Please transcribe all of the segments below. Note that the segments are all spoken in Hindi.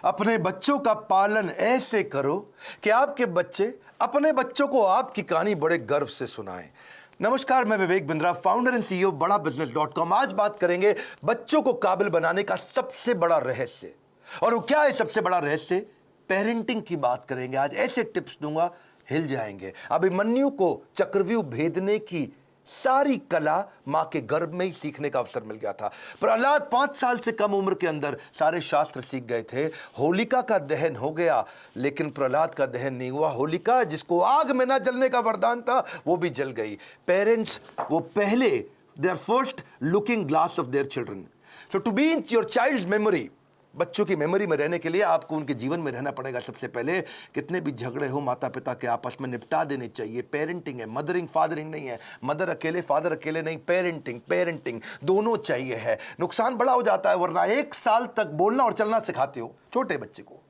अपने बच्चों का पालन ऐसे करो कि आपके बच्चे अपने बच्चों को आपकी कहानी बड़े गर्व से सुनाएं। नमस्कार, मैं Vivek Bindra, founder and CEO बड़ा बिजनेस.com। आज बात करेंगे बच्चों को काबिल बनाने का सबसे बड़ा रहस्य। और वो क्या है सबसे बड़ा रहस्य? पेरेंटिंग की बात करेंगे। आज ऐसे टिप्स दूंगा, हिल जाएंगे। अभिमन्यु को चक्रव्यूह भेदने की सारी कला मां के गर्भ में ही सीखने का अवसर मिल गया था। प्रहलाद 5 साल से कम उम्र के अंदर सारे शास्त्र सीख गए थे। होलिका का दहन हो गया, लेकिन प्रहलाद का दहन नहीं हुआ। होलिका, जिसको आग में ना जलने का वरदान था, वो भी जल गई। पेरेंट्स वो पहले, they are first looking glass of their children. So to be in your child memory, बच्चों की मेमोरी में रहने के लिए आपको उनके जीवन में रहना पड़ेगा। सबसे पहले कितने भी झगड़े हो माता पिता के आपस में निपटा देने चाहिए। पेरेंटिंग है, मदरिंग फादरिंग नहीं है। मदर अकेले फादर अकेले नहीं, पेरेंटिंग दोनों चाहिए है। नुकसान बड़ा हो जाता है, वरना 1 साल तक बोलना और चलना सिखाते हो छोटे बच्चे को।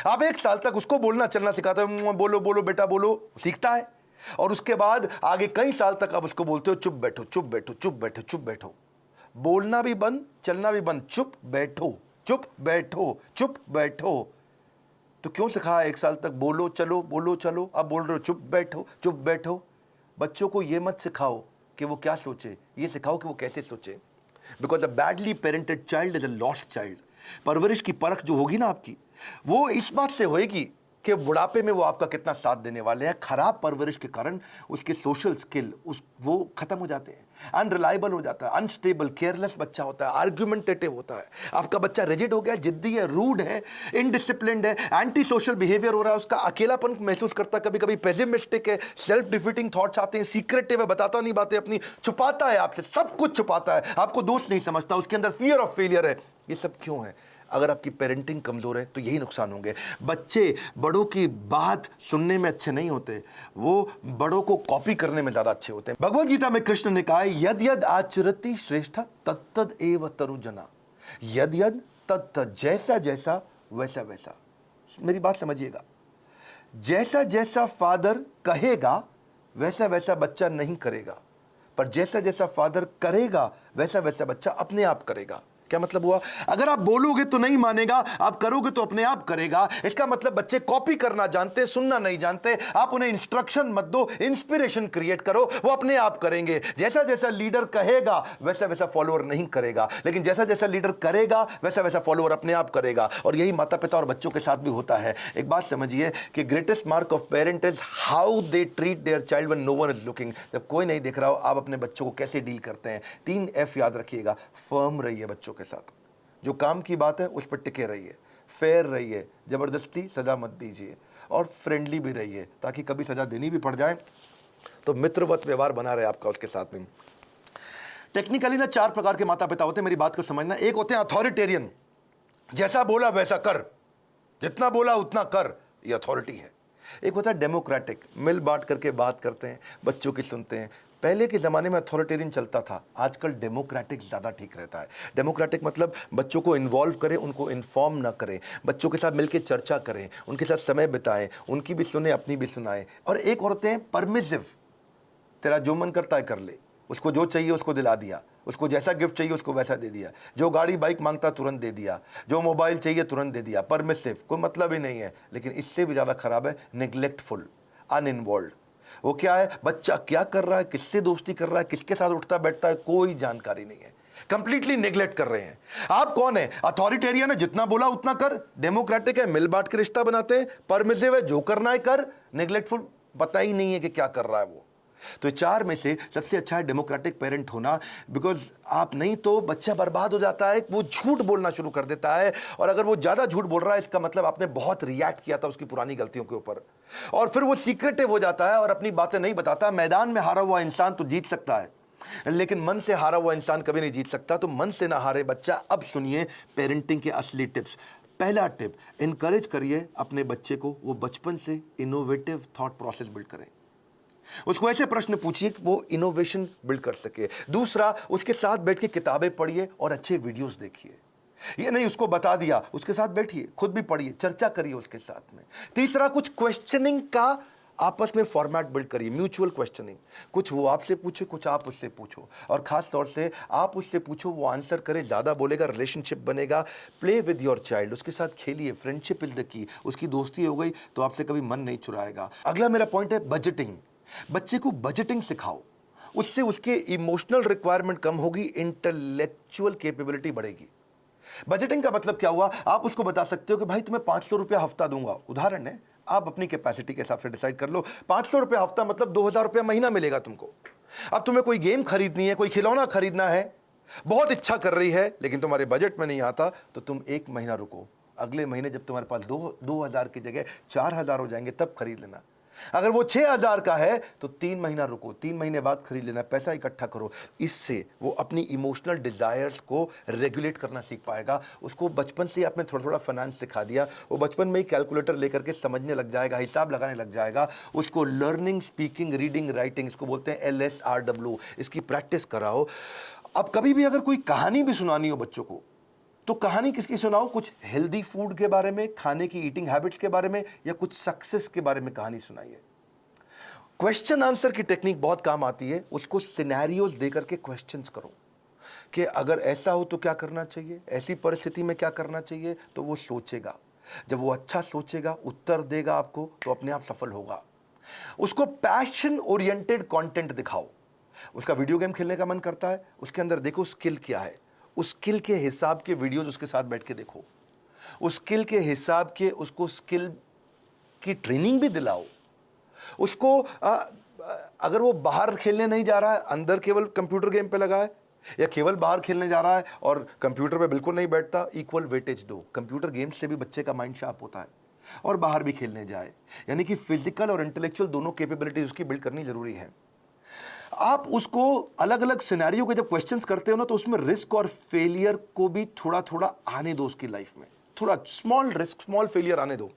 आप 1 साल तक उसको बोलना चलना सिखाते हो, बोलो बोलो बेटा बोलो, सीखता है। और उसके बाद आगे कई साल तक आप उसको बोलते हो चुप बैठो चुप बैठो चुप बैठो चुप बैठो। बोलना भी बंद, चलना भी बंद, चुप बैठो चुप बैठो चुप बैठो। तो क्यों सिखाया 1 साल तक बोलो चलो, अब बोल रहे हो चुप बैठो। बच्चों को यह मत सिखाओ कि वो क्या सोचे, ये सिखाओ कि वो कैसे सोचे। Because a badly parented child is a lost child. परवरिश की परख जो होगी ना आपकी, वो इस बात से होएगी कि बुढ़ापे में वो आपका कितना साथ देने वाले हैं। खराब परवरिश के कारण उसके सोशल स्किल वो खत्म हो जाते हैं, अनरिलायबल हो जाता है, अनस्टेबल, केयरलेस बच्चा होता है, आर्ग्यूमेंटेटिव होता है। आपका बच्चा रिजिड हो गया, जिद्दी है, रूड है, इनडिसिप्लिन्ड है, एंटी सोशल बिहेवियर हो रहा है, उसका अकेलापन महसूस करता है, कभी कभी पेसिमिस्टिक है, सेल्फ डिफीटिंग थॉट्स आते हैं, सीक्रेटिव है, बताता नहीं बातें अपनी, छुपाता है आपसे, सब कुछ छुपाता है, आपको दोस्त नहीं समझता, उसके अंदर फियर ऑफ फेलियर है। ये सब क्यों है? अगर आपकी पेरेंटिंग कमजोर है तो यही नुकसान होंगे। बच्चे बड़ों की बात सुनने में अच्छे नहीं होते, वो बड़ों को कॉपी करने में ज्यादा अच्छे होते हैं। भगवद गीता में कृष्ण ने कहा है, यद यद आचरति श्रेष्ठ तत्तद एव तरुजना। यद यद तत्तद, जैसा जैसा वैसा वैसा। मेरी बात समझिएगा, जैसा जैसा फादर कहेगा वैसा वैसा बच्चा नहीं करेगा, पर जैसा जैसा फादर करेगा वैसा वैसा बच्चा अपने आप करेगा। क्या मतलब हुआ? अगर आप बोलोगे तो नहीं मानेगा, आप करोगे तो अपने आप करेगा। इसका मतलब बच्चे कॉपी करना जानते, सुनना नहीं जानते। आप उन्हें इंस्ट्रक्शन मत दो, इंस्पिरेशन क्रिएट करो, वो अपने आप करेंगे। जैसा जैसा लीडर कहेगा वैसा वैसा फॉलोअर नहीं करेगा, लेकिन जैसा जैसा लीडर करेगा वैसा वैसा फॉलोअर अपने आप करेगा। और यही माता पिता और बच्चों के साथ भी होता है। एक बात समझिए कि greatest mark of parent is how they treat their child when no one is looking. जब कोई नहीं देख रहा हो, आप अपने बच्चों को कैसे डील करते हैं। 3 F याद रखिएगा। फर्म रहिए बच्चों के साथ, जो काम की बात है उस पर टिके रहिए, फेयर रहिए, जबरदस्ती सजा मत दीजिए, और फ्रेंडली भी रहिए, ताकि कभी सजा देनी भी पड़ जाए तो मित्रवत व्यवहार बना रहे आपका उसके साथ में। टेक्निकली ना 4 प्रकार के माता पिता होते हैं, मेरी बात को समझना। एक होते हैं अथॉरिटेरियन, जैसा बोला वैसा कर, जितना बोला उतना कर, ये अथॉरिटी है। एक होता है डेमोक्रेटिक, मिल बांट करके बात करते हैं, बच्चों की सुनते हैं। पहले के ज़माने में अथॉरिटेरियन चलता था, आजकल डेमोक्रेटिक ज़्यादा ठीक रहता है। डेमोक्रेटिक मतलब बच्चों को इन्वॉल्व करें, उनको इन्फॉर्म ना करें, बच्चों के साथ मिलकर चर्चा करें, उनके साथ समय बिताएं, उनकी भी सुने, अपनी भी सुनाएं। और एक होते हैं परमिसिव, तेरा जो मन करता है कर ले, उसको जो चाहिए उसको दिला दिया, उसको जैसा गिफ्ट चाहिए उसको वैसा दे दिया, जो गाड़ी बाइक मांगता तुरंत दे दिया, जो मोबाइल चाहिए तुरंत दे दिया। परमिसिव, कोई मतलब ही नहीं है। लेकिन इससे भी ज़्यादा खराब है नेग्लेक्टफुल, अनइन्वॉल्व। वो क्या है? बच्चा क्या कर रहा है, किससे दोस्ती कर रहा है, किसके साथ उठता बैठता है, कोई जानकारी नहीं है, कंप्लीटली नेग्लेक्ट कर रहे हैं। आप कौन है? अथॉरिटेरियन है, जितना बोला उतना कर। डेमोक्रेटिक है, मिल बांट के रिश्ता बनाते हैं। परमिसिव है, जो करना है कर। नेग्लेक्टफुल, पता ही नहीं है कि क्या कर रहा है वो। तो 4 में से सबसे अच्छा है डेमोक्रेटिक पेरेंट होना। बिकॉज आप नहीं तो बच्चा बर्बाद हो जाता है, वो झूठ बोलना शुरू कर देता है। और अगर वो ज्यादा झूठ बोल रहा है, इसका मतलब आपने बहुत रिएक्ट किया था उसकी पुरानी गलतियों के ऊपर, और फिर वो सीक्रेटिव हो जाता है और अपनी बातें नहीं बताता। मैदान में हारा हुआ इंसान तो जीत सकता है, लेकिन मन से हारा हुआ इंसान कभी नहीं जीत सकता। तो मन से ना हारे बच्चा। अब सुनिए पेरेंटिंग के असली टिप्स। पहला टिप, इनकरेज करिए अपने बच्चे को, वो बचपन से इनोवेटिव थॉट प्रोसेस बिल्ड करें। उसको ऐसे प्रश्न पूछिए कि वो इनोवेशन बिल्ड कर सके। दूसरा, उसके साथ बैठ के किताबें पढ़िए और अच्छे वीडियोस देखिए। ये नहीं उसको बता दिया, उसके साथ बैठिए, खुद भी पढ़िए, चर्चा करिए उसके साथ में। तीसरा, कुछ क्वेश्चनिंग का आपस में फॉर्मेट बिल्ड करिए, म्यूचुअल क्वेश्चनिंग, कुछ वो आपसे पूछे, कुछ आप उससे पूछो, और खास तौर से आप उससे पूछो, वो आंसर करे, ज़्यादा बोलेगा, रिलेशनशिप बनेगा। प्ले विद योर चाइल्ड, उसके साथ खेलिए, फ्रेंडशिप इज द की। उसकी दोस्ती हो गई तो आपसे कभी मन नहीं चुराएगा। अगला मेरा पॉइंट है बजटिंग। बच्चे को बजटिंग सिखाओ, उससे उसके इमोशनल रिक्वायरमेंट कम होगी, इंटेलेक्चुअल कैपेबिलिटी बढ़ेगी। बजटिंग का मतलब क्या हुआ, आप उसको बता सकते हो कि भाई तुम्हें 500 रुपया हफ्ता दूंगा, उदाहरण है, आप अपनी कैपेसिटी के हिसाब से डिसाइड कर लो। 500 रुपया हफ्ता मतलब 2000 रुपया महीना मिलेगा तुमको। अब तुम्हें कोई गेम खरीदनी है, कोई खिलौना खरीदना है, बहुत इच्छा कर रही है, लेकिन तुम्हारे बजट में नहीं आता, तो तुम एक महीना रुको, अगले महीने जब तुम्हारे पास 2000 की जगह 4000 हो जाएंगे तब खरीद लेना। अगर वो 6000 का है तो 3 महीना रुको, 3 महीने बाद खरीद लेना, पैसा इकट्ठा करो। इससे वो अपनी इमोशनल डिजायर्स को रेगुलेट करना सीख पाएगा। उसको बचपन से आपने थोड़ा थोड़ा फाइनेंस सिखा दिया, वो बचपन में ही कैलकुलेटर लेकर के समझने लग जाएगा, हिसाब लगाने लग जाएगा। उसको लर्निंग, स्पीकिंग, रीडिंग, राइटिंग, इसको बोलते हैं LSRW, इसकी प्रैक्टिस कराओ। अब कभी भी अगर कोई कहानी भी सुनानी हो बच्चों को, तो कहानी किसकी सुनाओ, कुछ हेल्दी फूड के बारे में, खाने की ईटिंग हैबिट्स के बारे में, या कुछ सक्सेस के बारे में कहानी सुनाइए। क्वेश्चन आंसर की टेक्निक बहुत काम आती है। उसको सिनेरियोज देकर के क्वेश्चंस करो कि अगर ऐसा हो तो क्या करना चाहिए, ऐसी परिस्थिति में क्या करना चाहिए, तो वो सोचेगा। जब वो अच्छा सोचेगा, उत्तर देगा आपको, तो अपने आप सफल होगा। उसको पैशन ओरिएंटेड कंटेंट दिखाओ। उसका वीडियो गेम खेलने का मन करता है, उसके अंदर देखो स्किल क्या है, उस स्किल के हिसाब के वीडियोज उसके साथ बैठ के देखो, उस स्किल के हिसाब के उसको स्किल की ट्रेनिंग भी दिलाओ। उसको अगर वो बाहर खेलने नहीं जा रहा है, अंदर केवल कंप्यूटर गेम पे लगा है, या केवल बाहर खेलने जा रहा है और कंप्यूटर पे बिल्कुल नहीं बैठता, इक्वल वेटेज दो। कंप्यूटर गेम्स से भी बच्चे का माइंड शार्प होता है, और बाहर भी खेलने जाए। यानी कि फिजिकल और इंटेलेक्चुअल दोनों कैपेबिलिटीज उसकी बिल्ड करनी जरूरी है। आप उसको अलग अलग सिनेरियो के जब क्वेश्चंस करते हो ना, तो उसमें रिस्क और फेलियर को भी थोड़ा थोड़ा आने दो उसकी लाइफ में। थोड़ा स्मॉल रिस्क, स्मॉल फेलियर आने दो,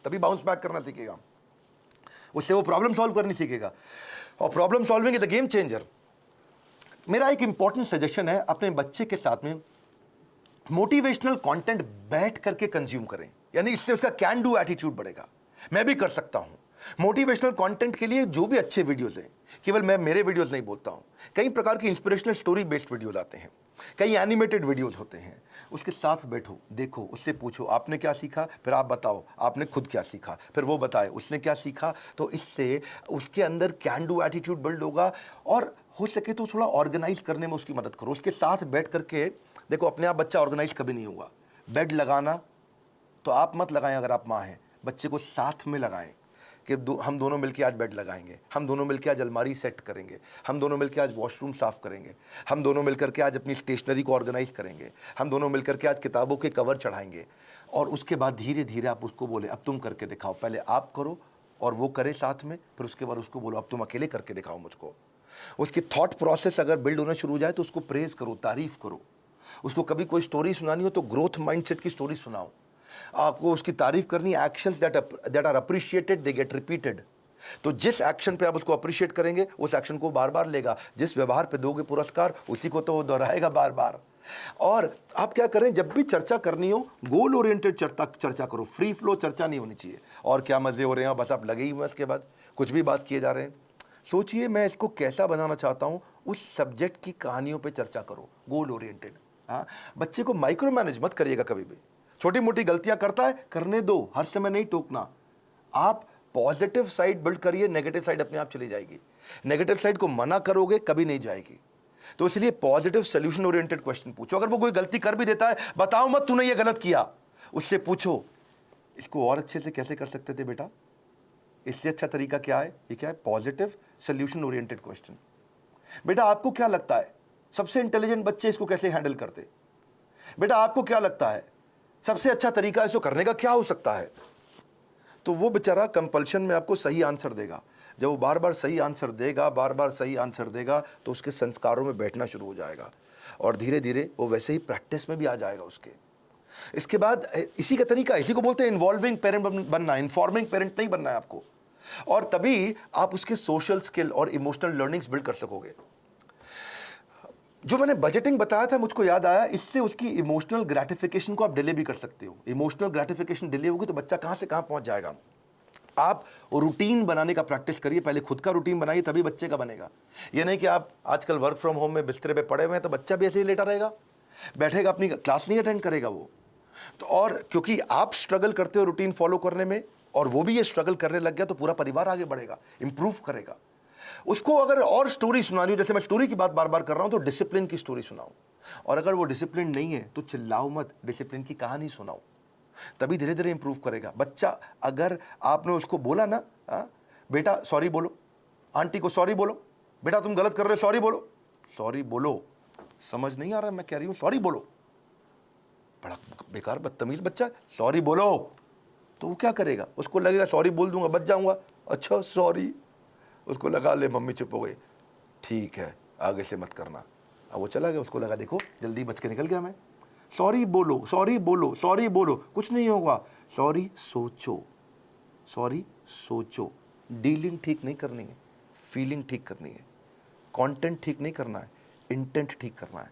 तभी बाउंस बैक करना सीखेगा। उससे वो प्रॉब्लम सॉल्व करनी सीखेगा, और problem solving is a game changer. मेरा एक इंपॉर्टेंट सजेशन है, अपने बच्चे के साथ में मोटिवेशनल कंटेंट बैठ करके कंज्यूम करें, यानी इससे उसका कैन डू एटीट्यूड बढ़ेगा। मैं भी कर सकता हूं। मोटिवेशनल कंटेंट के लिए जो भी अच्छे वीडियोस हैं, केवल मैं मेरे वीडियोस नहीं बोलता हूं, कई प्रकार की इंस्पिरेशनल स्टोरी बेस्ड वीडियोस आते हैं, कई एनिमेटेड वीडियोस होते हैं। उसके साथ बैठो, देखो, उससे पूछो आपने क्या सीखा, फिर आप बताओ आपने खुद क्या सीखा, फिर वो बताए उसने क्या सीखा। तो इससे उसके अंदर कैन डू एटीट्यूड बिल्ड होगा, और हो सके तो थोड़ा ऑर्गेनाइज करने में उसकी मदद करो। उसके साथ बैठ करके देखो, अपने आप बच्चा ऑर्गेनाइज कभी नहीं होगा। बेड लगाना तो आप मत लगाएं, अगर आप माँ हैं, बच्चे को साथ में लगाएं कि हम दोनों मिलकर आज बेड लगाएंगे, हम दोनों मिलकर आज अलमारी सेट करेंगे, हम दोनों मिलकर आज वॉशरूम साफ करेंगे, हम दोनों मिलकर के आज अपनी स्टेशनरी को ऑर्गेनाइज करेंगे, हम दोनों मिलकर के आज किताबों के कवर चढ़ाएंगे। और उसके बाद धीरे धीरे आप उसको बोले अब तुम करके दिखाओ, पहले आप करो और वो करे साथ में, फिर उसके बाद उसको बोलो अब तुम अकेले करके दिखाओ मुझको। उसकी थॉट प्रोसेस अगर बिल्ड होना शुरू हो जाए तो उसको प्रेज करो, तारीफ करो। उसको कभी कोई स्टोरी सुनानी हो तो ग्रोथ माइंडसेट की स्टोरी सुनाओ। आपको उसकी तारीफ करनी, actions that are appreciated they get repeated. तो जिस एक्शन पे आप उसको अप्रिशिएट करेंगे, उस एक्शन को बार बार लेगा। जिस व्यवहार पे दोगे पुरस्कार, उसी को तो वो दोहराएगा बार बार। और आप क्या करें, जब भी चर्चा करनी हो, गोल ओरिएंटेड चर्चा करो, फ्री फ्लो चर्चा नहीं होनी चाहिए। और क्या मजे हो रहे हैं, बस आप लगे ही हुए, इसके बाद कुछ भी बात किए जा रहे हैं। सोचिए मैं इसको कैसा बनाना चाहता हूं, उस सब्जेक्ट की कहानियों पे चर्चा करो, गोल ओरिएंटेड। हाँ, बच्चे को माइक्रो मैनेज मत करिएगा कभी भी। छोटी मोटी गलतियां करता है, करने दो, हर समय नहीं टोकना। आप पॉजिटिव साइड बिल्ड करिए, नेगेटिव साइड अपने आप चली जाएगी। नेगेटिव साइड को मना करोगे कभी नहीं जाएगी। तो इसलिए पॉजिटिव सोल्यूशन ओरिएंटेड क्वेश्चन पूछो। अगर वो कोई गलती कर भी देता है, बताओ मत तूने ये गलत किया, उससे पूछो इसको और अच्छे से कैसे कर सकते थे बेटा, इससे अच्छा तरीका क्या है। ये क्या है, पॉजिटिव सोल्यूशन ओरिएंटेड क्वेश्चन। बेटा आपको क्या लगता है सबसे इंटेलिजेंट बच्चे इसको कैसे हैंडल करते, बेटा आपको क्या लगता है सबसे अच्छा तरीका इसको करने का क्या हो सकता है। तो वो बेचारा कंपल्शन में आपको सही आंसर देगा। जब वो बार बार सही आंसर देगा, बार बार सही आंसर देगा, तो उसके संस्कारों में बैठना शुरू हो जाएगा, और धीरे धीरे वो वैसे ही प्रैक्टिस में भी आ जाएगा उसके। इसके बाद इसी का तरीका, इसी को बोलते हैं इन्वॉल्विंग पेरेंट बनना, इन्फॉर्मिंग पेरेंट नहीं बनना है आपको। और तभी आप उसके सोशल स्किल और इमोशनल लर्निंग्स बिल्ड कर सकोगे। जो मैंने बजटिंग बताया था, मुझको याद आया, इससे उसकी इमोशनल ग्रेटिफिकेशन को आप डिले भी कर सकते हो। इमोशनल ग्रेटिफिकेशन डिले होगी तो बच्चा कहां से कहां पहुंच जाएगा। आप रूटीन बनाने का प्रैक्टिस करिए, पहले खुद का रूटीन बनाइए, तभी बच्चे का बनेगा। ये नहीं कि आप आजकल वर्क फ्रॉम होम में बिस्तरे पे पड़े हुए हैं तो बच्चा भी ऐसे ही लेटा रहेगा, बैठेगा, अपनी क्लास नहीं अटेंड करेगा वो। तो और क्योंकि आप स्ट्रगल करते हो रूटीन फॉलो करने में और वो भी ये स्ट्रगल करने लग गया, तो पूरा परिवार आगे बढ़ेगा, इंप्रूव करेगा। उसको अगर और स्टोरी सुनानी हो, जैसे मैं स्टोरी की बात बार बार कर रहा हूं, तो डिसिप्लिन की स्टोरी सुनाओ। और अगर वो डिसिप्लिन नहीं है तो चिल्लाओ मत, डिसिप्लिन की कहानी सुनाओ, तभी धीरे धीरे इंप्रूव करेगा बच्चा। अगर आपने उसको बोला ना, बेटा सॉरी बोलो, आंटी को सॉरी बोलो, बेटा तुम गलत कर रहे हो सॉरी बोलो, सॉरी बोलो, समझ नहीं आ रहा मैं कह रही हूं सॉरी बोलो, बड़ा बेकार बदतमीज बच्चा, सॉरी बोलो। तो वो क्या करेगा, उसको लगेगा सॉरी बोल दूंगा बच जाऊंगा, अच्छा सॉरी, उसको लगा ले मम्मी चुप हो गई, ठीक है आगे से मत करना। अब वो चला गया, उसको लगा देखो जल्दी बच के निकल गया मैं, सॉरी बोलो सॉरी बोलो सॉरी बोलो, कुछ नहीं होगा, सॉरी सोचो, सॉरी सोचो। डीलिंग ठीक नहीं करनी है, फीलिंग ठीक करनी है, कंटेंट ठीक नहीं करना है, इंटेंट ठीक करना है।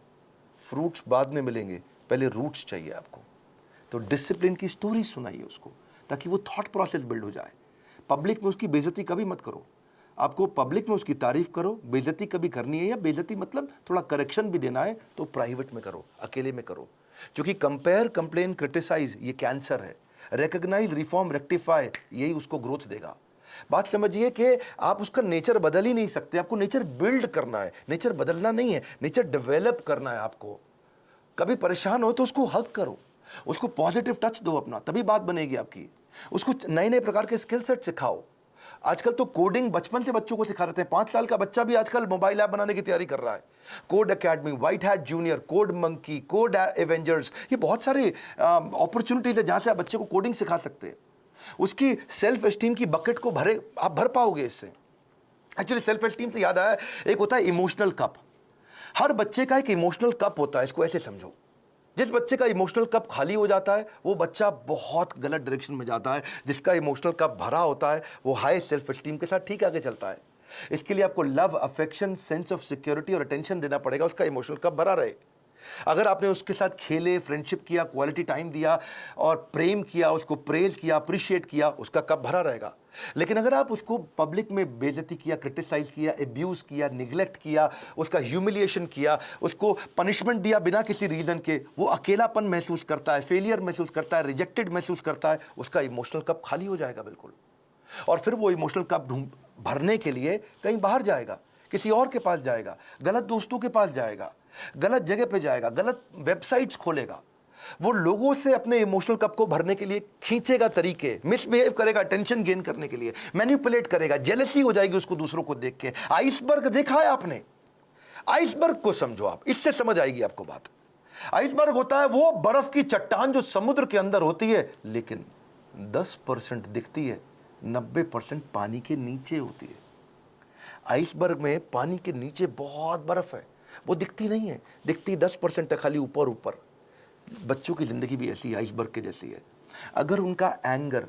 फ्रूट्स बाद में मिलेंगे, पहले रूट्स चाहिए आपको। तो डिसिप्लिन की स्टोरी सुनाइए उसको, ताकि वो थॉट प्रोसेस बिल्ड हो जाए। पब्लिक में उसकी बेइज्जती कभी मत करो, आपको पब्लिक में उसकी तारीफ करो, बेइज्जती कभी करनी है, या बेइज्जती मतलब थोड़ा करेक्शन भी देना है तो प्राइवेट में करो, अकेले में करो। क्योंकि कंपेयर, कंप्लेन, क्रिटिसाइज ये कैंसर है, रिकॉग्नाइज, रिफॉर्म, रेक्टिफाई यही उसको ग्रोथ देगा। बात समझिए कि आप उसका नेचर बदल ही नहीं सकते, आपको नेचर बिल्ड करना है, नेचर बदलना नहीं है, नेचर डेवलप करना है आपको। कभी परेशान हो तो उसको हक करो, उसको पॉजिटिव टच दो अपना, तभी बात बनेगी आपकी। उसको नए नए प्रकार के स्किल सेट सिखाओ। आजकल तो कोडिंग बचपन से बच्चों को सिखा रहे हैं, 5 साल का बच्चा भी आजकल मोबाइल ऐप बनाने की तैयारी कर रहा है। Code academy, white hat junior, code monkey, code Avengers, ये बहुत सारे अपॉर्चुनिटीज है जहां से आप बच्चे को कोडिंग सिखा सकते हैं। उसकी सेल्फ एस्टीम की बकेट को आप भर पाओगे इससे। एक्चुअली सेल्फ एस्टीम से याद आया, एक होता है इमोशनल कप। हर बच्चे का एक इमोशनल कप होता है, इसको ऐसे समझो। जिस बच्चे का इमोशनल कप खाली हो जाता है वो बच्चा बहुत गलत डायरेक्शन में जाता है, जिसका इमोशनल कप भरा होता है वो हाई सेल्फ एस्टीम के साथ ठीक आगे चलता है। इसके लिए आपको love, affection, sense of security और अटेंशन देना पड़ेगा, उसका इमोशनल कप भरा रहे। अगर आपने उसके साथ खेले, फ्रेंडशिप किया, क्वालिटी टाइम दिया और प्रेम किया, उसको प्रेज किया, अप्रिशिएट किया, उसका कप भरा रहेगा। लेकिन अगर आप उसको पब्लिक में बेइज्जती किया, क्रिटिसाइज किया, एब्यूज किया, निगलेक्ट किया, उसका ह्यूमिलिएशन किया, उसको पनिशमेंट दिया बिना किसी रीजन के, वो अकेलापन महसूस करता है, फेलियर महसूस करता है, रिजेक्टेड महसूस करता है, उसका इमोशनल कप खाली हो जाएगा बिल्कुल। और फिर वो इमोशनल कप भरने के लिए कहीं बाहर जाएगा, किसी और के पास जाएगा, गलत दोस्तों के पास जाएगा, गलत जगह पे जाएगा, गलत वेबसाइट्स खोलेगा, वो लोगों से अपने इमोशनल कप को भरने के लिए खींचेगा तरीके, मिसबिहेव करेगा अटेंशन गेन करने के लिए, मैनिपुलेट करेगा, जेलसी हो जाएगी उसको दूसरों को देख के। आइसबर्ग देखा है आपने? आइसबर्ग को समझो आप, इससे समझ आएगी आपको बात। आइसबर्ग होता है वो बर्फ की चट्टान जो समुद्र के अंदर होती है, लेकिन 10% दिखती है, 90% पानी के नीचे होती है। आइसबर्ग में पानी के नीचे बहुत बर्फ है, वो दिखती नहीं है, दिखती 10% है, खाली ऊपर ऊपर। बच्चों की ज़िंदगी भी ऐसी आइसबर्ग के जैसी है। अगर उनका एंगर,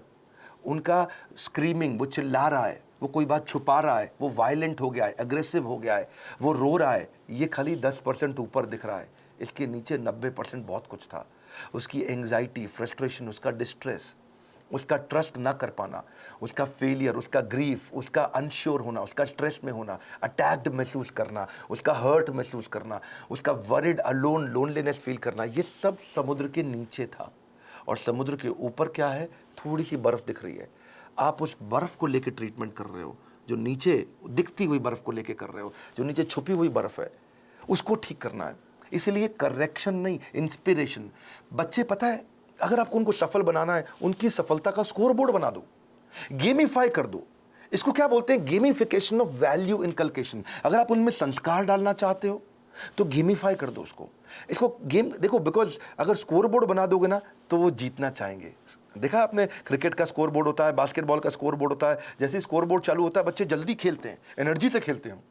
उनका स्क्रीमिंग, वो चिल्ला रहा है, वो कोई बात छुपा रहा है, वो वायलेंट हो गया है, अग्रेसिव हो गया है, वो रो रहा है, ये खाली 10% ऊपर दिख रहा है, इसके नीचे 90% बहुत कुछ था। उसकी एंग्जाइटी, फ्रस्ट्रेशन, उसका डिस्ट्रेस, उसका ट्रस्ट ना कर पाना, उसका फेलियर, उसका ग्रीफ, उसका अनश्योर होना, उसका स्ट्रेस में होना, अटैक्ड महसूस करना, उसका हर्ट महसूस करना, उसका वरिड, अलोन, लोनलीनेस फील करना, ये सब समुद्र के नीचे था। और समुद्र के ऊपर क्या है? थोड़ी सी बर्फ दिख रही है। आप उस बर्फ को लेकर ट्रीटमेंट कर रहे हो, जो नीचे दिखती हुई बर्फ को लेकर कर रहे हो, जो नीचे छुपी हुई बर्फ है, उसको ठीक करना है। इसलिए करेक्शन नहीं, इंस्पिरेशन। बच्चे, पता है, अगर आपको उनको सफल बनाना है, उनकी सफलता का स्कोर बोर्ड बना दो, गेमिफाई कर दो। इसको क्या बोलते हैं? Gamification of value inculcation. अगर आप उनमें संस्कार डालना चाहते हो तो गेमिफाई कर दो उसको। इसको गेम देखो, बिकॉज अगर स्कोर बोर्ड बना दोगे ना तो वो जीतना चाहेंगे। देखा आपने, क्रिकेट का स्कोर बोर्ड होता है, बास्केटबॉल का स्कोर बोर्ड होता है। जैसे स्कोर बोर्ड चालू होता है, बच्चे जल्दी खेलते हैं, एनर्जी से खेलते हैं।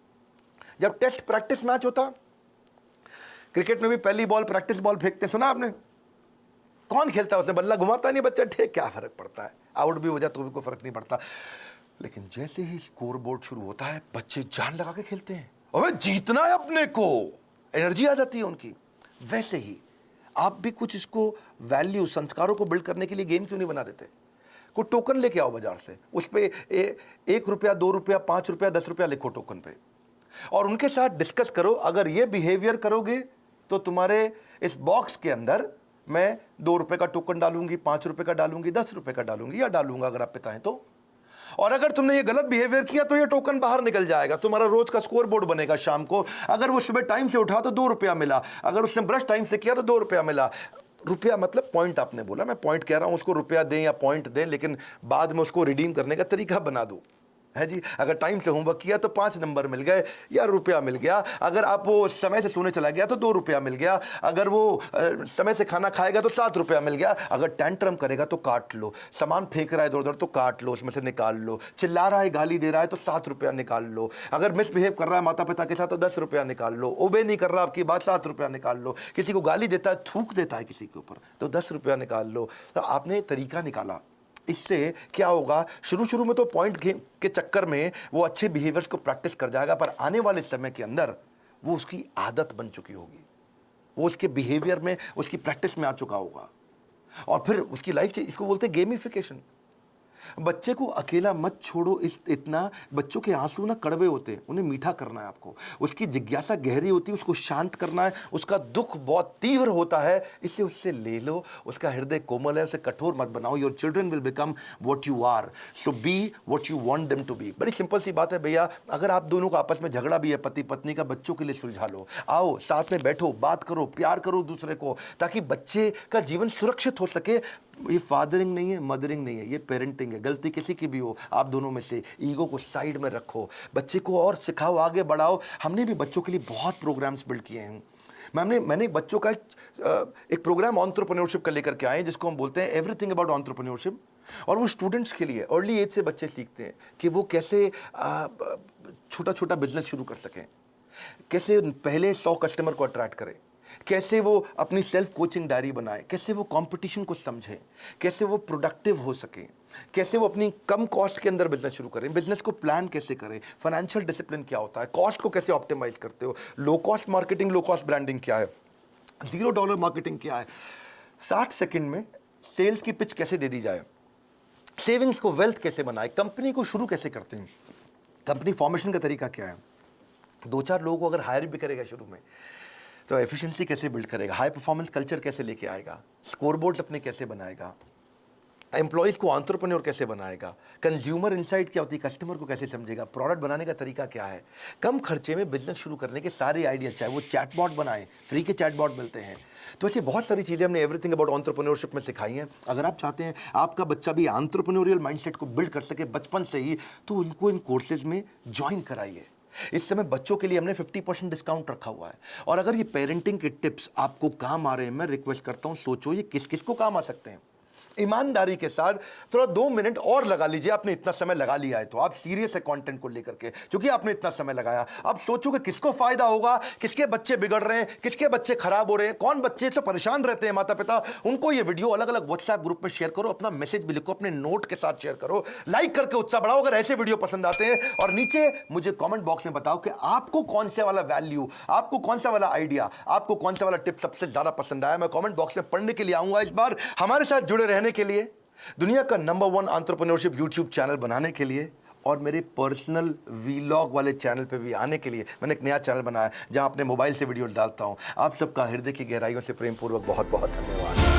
जब टेस्ट प्रैक्टिस मैच होता, क्रिकेट में भी पहली बॉल प्रैक्टिस बॉल फेंकते, सुना आपने? कौन खेलता है? उसने बल्ला घुमाता नहीं बच्चा, ठीक, क्या फर्क पड़ता है, आउट भी हो जाए तो भी कोई फर्क नहीं पड़ता। लेकिन जैसे ही स्कोर बोर्ड शुरू होता है, बच्चे जान लगा के खेलते हैं, अबे जीतना है अपने को, एनर्जी आ जाती है उनकी। वैसे ही आप भी कुछ इसको वैल्यू, संस्कारों को बिल्ड करने के लिए गेम क्यों नहीं बना देते? कोई टोकन लेके आओ बाजार से, उस पर 1 रुपया, 2 रुपया, 5 रुपया, 10 रुपया लिखो टोकन पे, और उनके साथ डिस्कस करो। अगर ये बिहेवियर करोगे तो तुम्हारे इस बॉक्स के अंदर मैं 2 रुपए का टोकन डालूंगी, 5 रुपए का डालूंगी, 10 रुपए का डालूंगी या डालूंगा अगर आप पिता हैं तो। और अगर तुमने ये गलत बिहेवियर किया तो ये टोकन बाहर निकल जाएगा, तुम्हारा रोज का स्कोर बोर्ड बनेगा शाम को। अगर वो सुबह टाइम से उठा तो 2 रुपया मिला, अगर उसने ब्रश टाइम से किया तो 2 रुपया मिला। रुपया मतलब पॉइंट, आपने बोला, मैं पॉइंट कह रहा हूं, उसको रुपया दें या पॉइंट दें, लेकिन बाद में उसको रिडीम करने का तरीका बना दो, है जी। अगर टाइम से होमवर्क किया तो 5 नंबर मिल गए या रुपया मिल गया। अगर आप वो समय से सोने चला गया तो 2 रुपया मिल गया। अगर वो समय से खाना खाएगा तो 7 रुपया मिल गया। अगर टेंट्रम करेगा तो काट लो, सामान फेंक रहा है इधर उधर तो काट लो, उसमें से निकाल लो, चिल्ला रहा है, गाली दे रहा है तो 7 रुपया निकाल लो। अगर मिसबिहेव कर रहा है माता पिता के साथ तो 10 रुपया निकाल लो। ओबे नहीं कर रहा आपकी बात, 7 रुपया निकाल लो। किसी को गाली देता है, थूक देता है किसी के ऊपर तो 10 रुपया निकाल लो। तो आपने तरीका निकाला। इससे क्या होगा, शुरू शुरू में तो पॉइंट के चक्कर में वो अच्छे बिहेवियर्स को प्रैक्टिस कर जाएगा, पर आने वाले समय के अंदर वो उसकी आदत बन चुकी होगी, वो उसके बिहेवियर में, उसकी प्रैक्टिस में आ चुका होगा, और फिर उसकी लाइफ चेंज। इसको बोलते हैं गेमिफिकेशन। बच्चे को अकेला मत छोड़ो इतना। बच्चों के आंसू ना कड़वे होते हैं, उन्हें मीठा करना है आपको। उसकी जिज्ञासा गहरी होती है, उसको शांत करना है। उसका दुख बहुत तीव्र होता है, इससे उससे ले लो। उसका हृदय कोमल है, उसे कठोर मत बनाओ। Your children will become what you are, so be what you want them to be. बड़ी सिंपल सी बात है भैया। अगर आप दोनों का आपस में झगड़ा भी है पति पत्नी का, बच्चों के लिए सुलझा लो। आओ साथ में बैठो, बात करो, प्यार करो दूसरे को, ताकि बच्चे का जीवन सुरक्षित हो सके। ये फादरिंग नहीं है, मदरिंग नहीं है, ये पेरेंटिंग है। गलती किसी की भी हो, आप दोनों में से ईगो को साइड में रखो, बच्चे को और सिखाओ, आगे बढ़ाओ। हमने भी बच्चों के लिए बहुत प्रोग्राम्स बिल्ड किए हैं। मैंने बच्चों का एक प्रोग्राम एंटरप्रेन्योरशिप का लेकर के आए, जिसको हम बोलते हैं एवरीथिंग अबाउट एंटरप्रेन्योरशिप। और वो स्टूडेंट्स के लिए, अर्ली एज से बच्चे सीखते हैं कि वो कैसे छोटा छोटा बिजनेस शुरू कर सकें, कैसे पहले 100 कस्टमर को अट्रैक्ट करें, कैसे वो अपनी सेल्फ कोचिंग डायरी बनाए, कैसे वो कंपटीशन को समझें, कैसे वो प्रोडक्टिव हो सके, कैसे वो अपनी कम कॉस्ट के अंदर बिजनेस शुरू करें, बिजनेस को प्लान कैसे करें, फाइनेंशियल डिसिप्लिन क्या होता है, कॉस्ट को कैसे ऑप्टिमाइज करते हो, low cost marketing, low cost branding क्या है, $0 मार्केटिंग क्या है, 60 सेकंड में सेल्स की पिच कैसे दे दी जाए, सेविंग्स को वेल्थ कैसे बनाए, कंपनी को शुरू कैसे करते हैं, कंपनी फॉर्मेशन का तरीका क्या है, 2-4 लोगों को अगर हायर भी करेगा शुरू में तो एफिशिएंसी कैसे बिल्ड करेगा, हाई परफॉर्मेंस कल्चर कैसे लेके आएगा, स्कोरबोर्ड अपने कैसे बनाएगा, एम्प्लॉइज़ को एंटरप्रेन्योर कैसे बनाएगा, कंज्यूमर इनसाइट क्या होती है, कस्टमर को कैसे समझेगा, प्रोडक्ट बनाने का तरीका क्या है। कम खर्चे में बिजनेस शुरू करने के सारे आइडियाज, चाहे वो चैटबॉट बनाएं, फ्री के चैटबॉट मिलते हैं। तो ऐसी बहुत सारी चीज़ें हमने एवरीथिंग अबाउट एंटरप्रेन्योरशिप में सिखाई हैं। अगर आप चाहते हैं आपका बच्चा भी एंटरप्रेन्योरियल माइंडसेट को बिल्ड कर सके बचपन से ही, तो उनको इन कोर्सेज में ज्वाइन कराइए। इस समय बच्चों के लिए हमने 50% डिस्काउंट रखा हुआ है। और अगर ये पेरेंटिंग के टिप्स आपको काम आ रहे हैं, मैं रिक्वेस्ट करता हूं सोचो ये किस किस को काम आ सकते हैं। ईमानदारी के साथ थोड़ा 2 मिनट और लगा लीजिए। आपने इतना समय लगा लिया है तो आप सीरियस है कंटेंट को लेकर के, क्योंकि आपने इतना समय लगाया। अब सोचो कि किसको फायदा होगा, किसके बच्चे बिगड़ रहे हैं, किसके बच्चे खराब हो रहे हैं, कौन बच्चे से परेशान रहते हैं माता पिता, उनको ये वीडियो अलग अलग व्हाट्सएप ग्रुप में शेयर करो, अपना मैसेज भी लिखो, अपने नोट के साथ शेयर करो, लाइक करके उत्साह बढ़ाओ अगर ऐसे वीडियो पसंद आते हैं। और नीचे मुझे कॉमेंट बॉक्स में बताओ कि आपको कौन सा वाला वैल्यू, आपको कौन सा वाला आइडिया, आपको कौन सा वाला टिप सबसे ज्यादा पसंद आया। मैं कॉमेंट बॉक्स में पढ़ने के लिए आऊंगा। इस बार हमारे साथ जुड़े रहने के लिए, दुनिया का नंबर 1 एंटरप्रेन्योरशिप यूट्यूब चैनल बनाने के लिए और मेरे पर्सनल वीलॉग वाले चैनल पे भी आने के लिए मैंने एक नया चैनल बनाया जहां अपने मोबाइल से वीडियो डालता हूं। आप सबका हृदय की गहराइयों से प्रेम पूर्वक बहुत बहुत धन्यवाद।